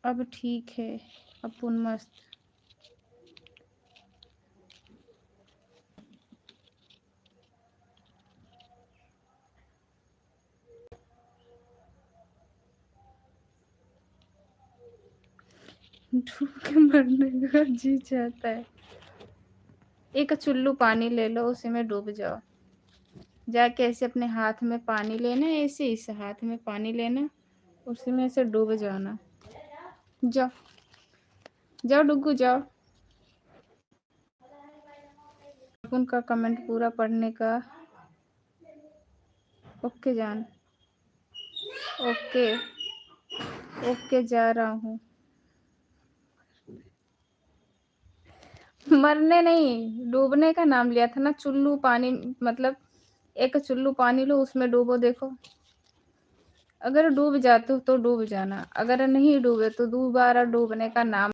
अब ठीक है, अब पुन मस्त। डूब के मरने का जी चाहता है। एक चुल्लू पानी ले लो, उसी में डूब जाओ। जाके ऐसे अपने हाथ में पानी लेना, ऐसे इस हाथ में पानी लेना, उसी में से डूब जाना। जाओ जाओ डुगू जाओ। उनका कमेंट पूरा पढ़ने का। ओके जान, ओके ओके जा रहा हूँ। मरने नहीं, डूबने का नाम लिया था ना। चुल्लू पानी मतलब एक चुल्लू पानी लो, उसमें डूबो। देखो अगर डूब जाते हो तो डूब जाना, अगर नहीं डूबे तो दोबारा डूबने का नाम